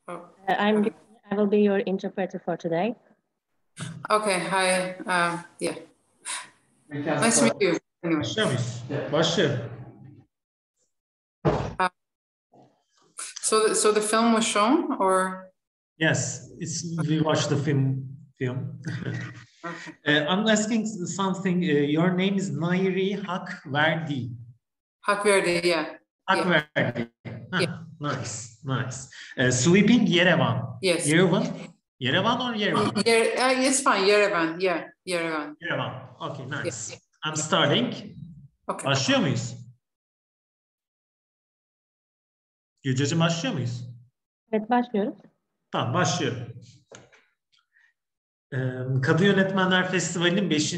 Oh. I will be your interpreter for today. Okay, hi. Yeah. Nice to meet you. Anyway. Başlıyor. So the film was shown, or? Yes, we watched the film. Okay. I'm asking something. Your name is Nairi Hakhverdi. Hakhverdi, yeah. Hakhverdi. Yeah. Nice. Sleeping Yerevan. Yes. Yerevan or Yerevan? It's fine. Yerevan. Yeah. Yerevan. Yerevan. Okay, nice. Yeah. I'm starting. Okay. Başlıyor muyuz? Gülceciğim, başlıyor muyuz? Evet, başlıyoruz. Tamam, başlıyorum. Kadın Yönetmenler Festivali'nin 5.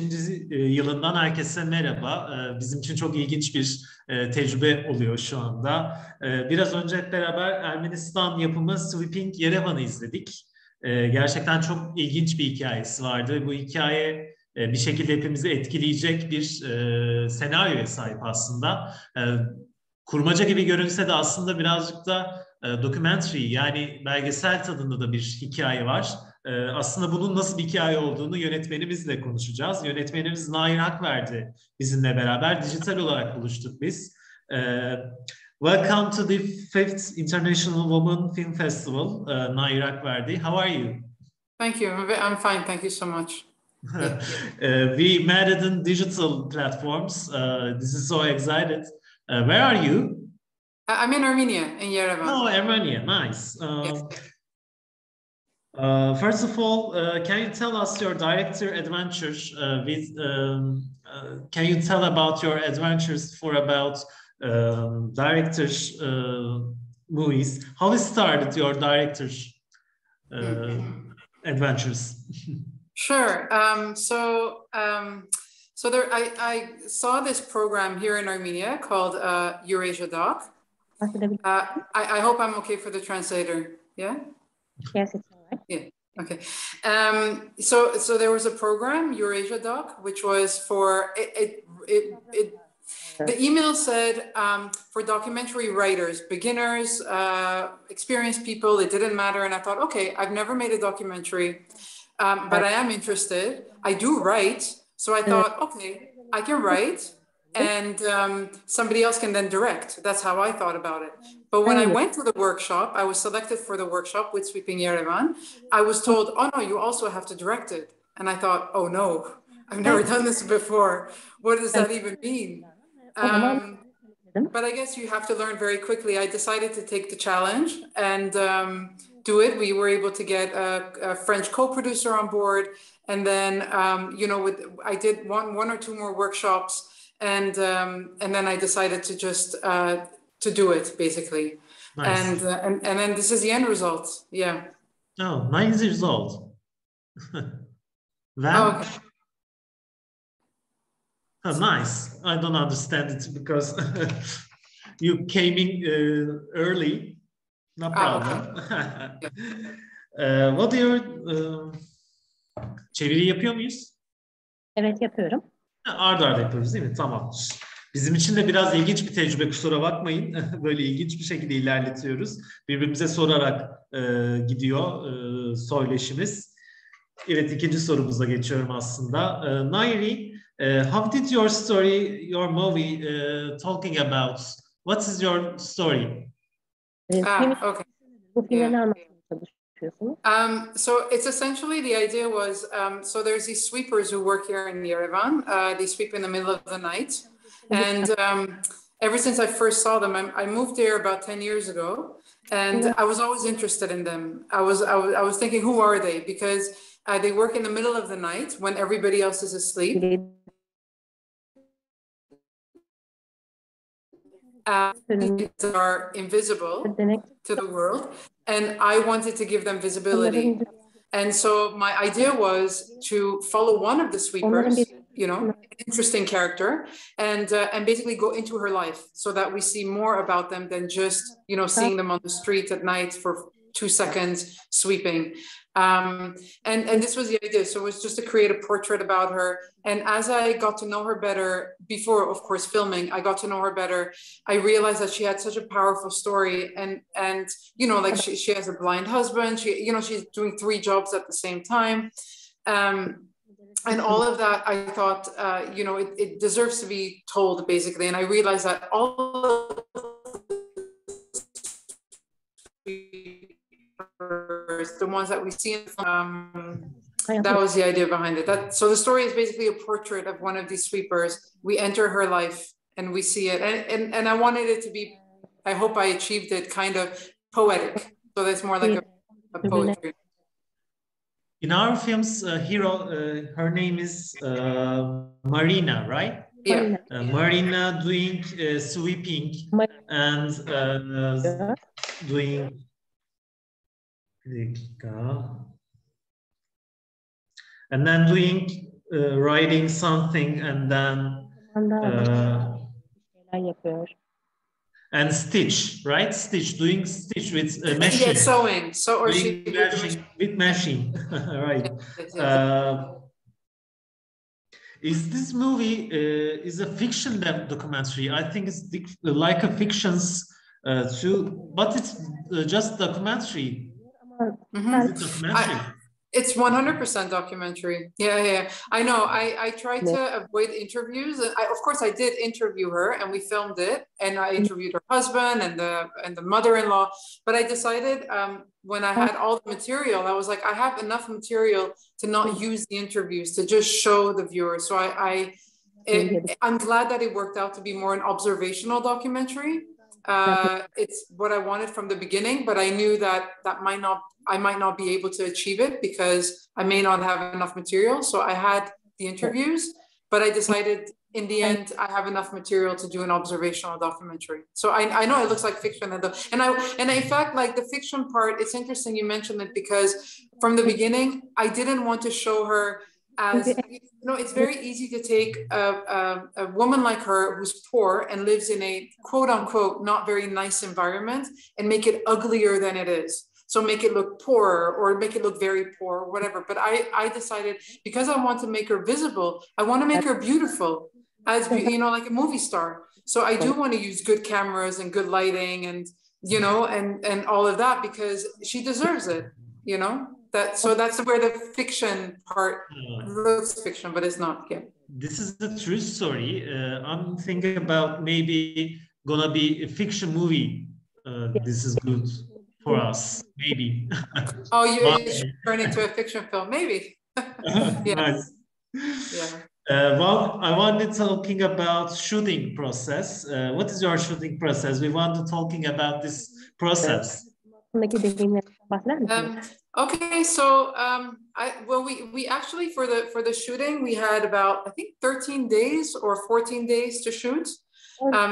yılından herkese merhaba. Bizim için çok ilginç bir tecrübe oluyor şu anda. Biraz önce hep beraber Ermenistan yapımı Sweeping Yerevan'ı izledik. Gerçekten çok ilginç bir hikayesi vardı. Bu hikaye bir şekilde hepimizi etkileyecek bir senaryoya sahip aslında. Kurmaca gibi görünse de aslında birazcık da documentary, yani belgesel tadında da bir hikaye var. Aslında bunun nasıl bir hikaye olduğunu yönetmenimizle konuşacağız. Yönetmenimiz Nairi Hakhverdi bizimle beraber. Dijital olarak buluştuk biz. Welcome to the 5th International Women Film Festival, Nairi Hakhverdi. How are you? Thank you. I'm fine. Thank you so much. We met it in digital platforms. This is so excited. Where are you? I'm in Armenia, in Yerevan. Oh, Armenia, nice. Yes. First of all, can you tell us your director adventures? Can you tell about your adventures for about directors movies? How it started your directors adventures? Sure. So there, I saw this program here in Armenia called Eurasia Doc. I hope I'm okay for the translator. Yeah. Yes, it's all right. Yeah. Okay. So there was a program, Eurasia Doc, which was for the email said for documentary writers, beginners, experienced people. It didn't matter, and I thought, okay, I've never made a documentary, but I am interested. I do write, so I thought, okay, I can write. And somebody else can then direct. That's how I thought about it. But when I went to the workshop, I was selected for the workshop with Sweeping Yerevan. I was told, oh no, you also have to direct it. And I thought, oh no, I've never done this before. What does that even mean? But I guess you have to learn very quickly. I decided to take the challenge and do it. We were able to get a French co-producer on board. And then, I did one or two more workshops. And then I decided to just to do it, basically. Nice. And then this is the end result. Yeah. Oh, nice result. Okay. Oh, nice. I don't understand it because you came in early. No problem. Okay. What do you çeviri yapıyor muyuz? Evet, yapıyorum. Ard arda yapıyoruz değil mi? Tamam. Bizim için de biraz ilginç bir tecrübe, kusura bakmayın. Böyle ilginç bir şekilde ilerletiyoruz. Birbirimize sorarak gidiyor söyleşimiz. Evet, ikinci sorumuza geçiyorum aslında. Nairi, how did your story, your movie talking about? What is your story? Okay. Bu filmi ne anlatmaya çalışıyorsunuz? So it's essentially, the idea was, so there's these sweepers who work here in Yerevan. They sweep in the middle of the night. And ever since I first saw them, I moved there about 10 years ago, and I was always interested in them. I was thinking, who are they? Because they work in the middle of the night when everybody else is asleep. Are invisible to the world, and I wanted to give them visibility. And so my idea was to follow one of the sweepers, interesting character, and basically go into her life so that we see more about them than just, seeing them on the street at night for 2 seconds sweeping. And this was the idea. So it was just to create a portrait about her. And as I got to know her better, before, of course, filming, I got to know her better. I realized that she had such a powerful story. And you know, like she has a blind husband. She's doing 3 jobs at the same time. And all of that, I thought, it deserves to be told, basically. And I realized that all of the ones that we see, that was the idea behind it. So the story is basically a portrait of one of these sweepers. We enter her life and we see it. And I wanted it to be, I hope I achieved it, kind of poetic. So that's more like a poetry. In our film's hero, her name is Marina, right? Yeah. Marina doing sweeping and doing and then doing writing something and then and stitch, right? Doing stitch with machine. Yeah, sewing. With machine, right? Is this movie is a fiction documentary? I think it's like a fictions too, but it's just documentary. Mm-hmm. Is it documentary? It's 100% documentary. Yeah. I know. I tried to avoid interviews. Of course, I did interview her, and we filmed it. And I interviewed her husband and the mother-in-law. But I decided when I had all the material, I was like, I have enough material to not use the interviews, to just show the viewers. So I'm glad that it worked out to be more an observational documentary. It's what I wanted from the beginning, but I knew that I might not be able to achieve it because I may not have enough material. So I had the interviews, but I decided in the end, I have enough material to do an observational documentary. So I know it looks like fiction, and in fact, like the fiction part, it's interesting you mentioned it, because from the beginning, I didn't want to show her as, it's very easy to take a woman like her who's poor and lives in a quote unquote not very nice environment and make it uglier than it is. So make it look poorer or make it look very poor or whatever. But I decided, because I want to make her visible, I want to make her beautiful, as like a movie star. So I do want to use good cameras and good lighting and and all of that, because she deserves it. So that's where the fiction part looks fiction, but it's not. Yeah. This is a true story. I'm thinking about maybe gonna be a fiction movie. This is good for us, maybe. Oh, you turn into a fiction film, maybe. Yeah. Nice. Yeah. Well, I wanted talking about shooting process. What is your shooting process? We want to talking about this process. Okay, so we actually for the shooting we had about, I think, 13 days or 14 days to shoot.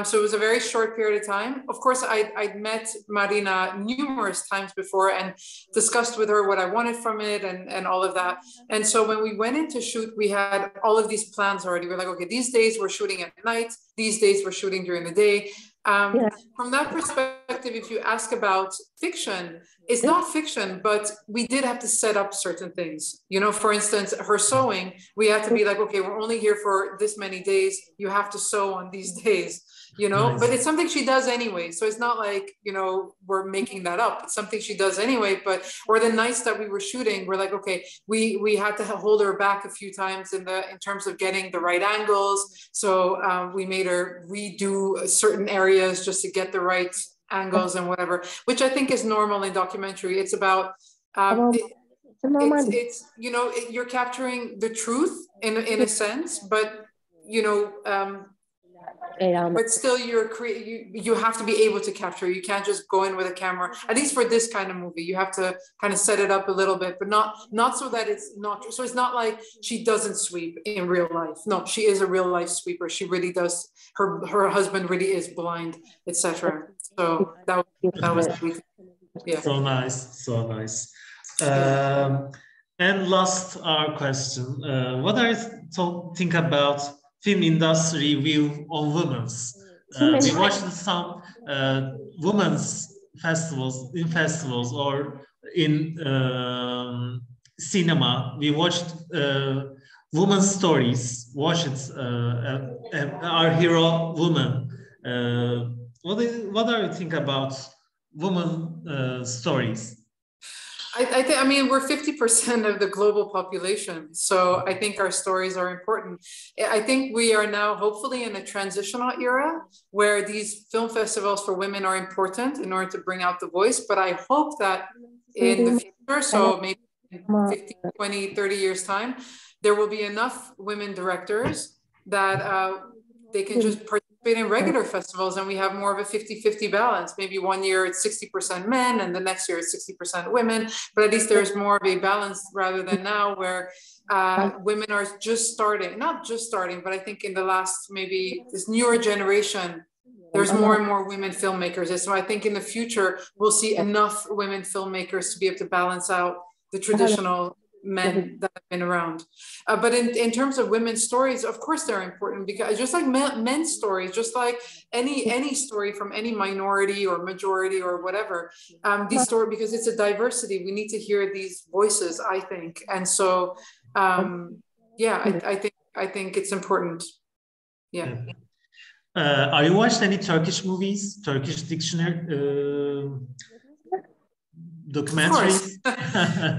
So it was a very short period of time. Of course, I'd met Marina numerous times before and discussed with her what I wanted from it and all of that. And so when we went in to shoot, we had all of these plans already. We're like, okay, these days we're shooting at night. These days we're shooting during the day. From that perspective, if you ask about fiction, it's not fiction, but we did have to set up certain things. For instance, her sewing, we had to be like, okay, we're only here for this many days. You have to sew on these days, nice. But it's something she does anyway. So it's not like, we're making that up. It's something she does anyway. Or the nights that we were shooting, we're like, okay, we had to hold her back a few times in terms of getting the right angles. So we made her redo certain areas just to get the right angles and whatever, which I think is normal in documentary. It's about it's you're capturing the truth in a sense, but but still you have to be able to capture. You can't just go in with a camera, at least for this kind of movie. You have to kind of set it up a little bit, but not so that it's not, so it's not like she doesn't sweep in real life. No, she is a real life sweeper. She really does. Her husband really is blind, etc. So that was yeah. So nice. And last our question, what are you think about film industry view on women's? We watched some women's festivals or in cinema, we watched women's stories. Watch it, our hero woman. What do you think about women stories? I mean, we're 50% of the global population. So I think our stories are important. I think we are now hopefully in a transitional era where these film festivals for women are important in order to bring out the voice. But I hope that in the future, so maybe in 15, 20, 30 years time, there will be enough women directors that they can just participate in regular festivals and we have more of a 50-50 balance. Maybe one year it's 60% men and the next year it's 60% women, but at least there's more of a balance rather than now where women are just starting, not just starting, but I think in the last, maybe this newer generation, there's more and more women filmmakers. And so I think in the future, we'll see enough women filmmakers to be able to balance out the traditional men that have been around. But in terms of women's stories, of course they're important, because just like men's stories, just like any story from any minority or majority or whatever, these stories, because it's a diversity, we need to hear these voices, I think. And so, yeah, I think it's important. Yeah. Are you watched any Turkish movies, Turkish dictionary? Documentaries?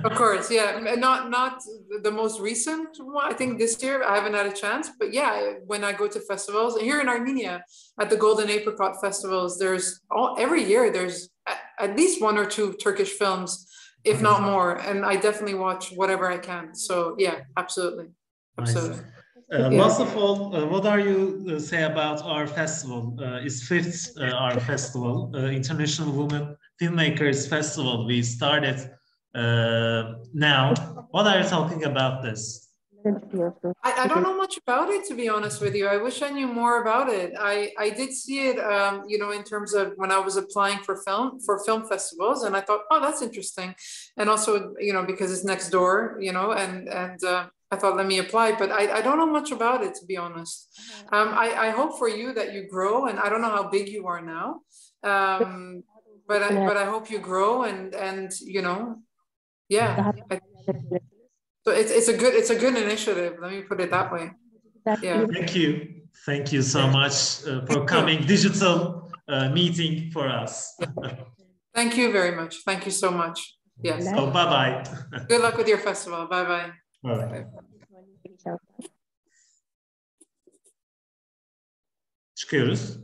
Of course, yeah. Not the most recent one. I think this year I haven't had a chance, but yeah, when I go to festivals here in Armenia at the Golden Apricot festivals, every year there's at least one or two Turkish films, if not more, and I definitely watch whatever I can. So yeah, absolutely. Last of all, what are you say about our festival? It's fifth our festival, International Women Filmmakers Festival. We started now. What are you talking about this? I don't know much about it, to be honest with you. I wish I knew more about it. I did see it, you know, in terms of when I was applying for film festivals, and I thought, oh, that's interesting. And also, you know, because it's next door, you know, and I thought, let me apply, but I don't know much about it, to be honest. I hope for you that you grow, and I don't know how big you are now, but I hope you grow, and you know, yeah. So it's a good initiative. Let me put it that way. Yeah. Thank you so much for coming. Digital meeting for us. Thank you very much. Thank you so much. Yes. So bye. Good luck with your festival. Bye. Çıkıyoruz.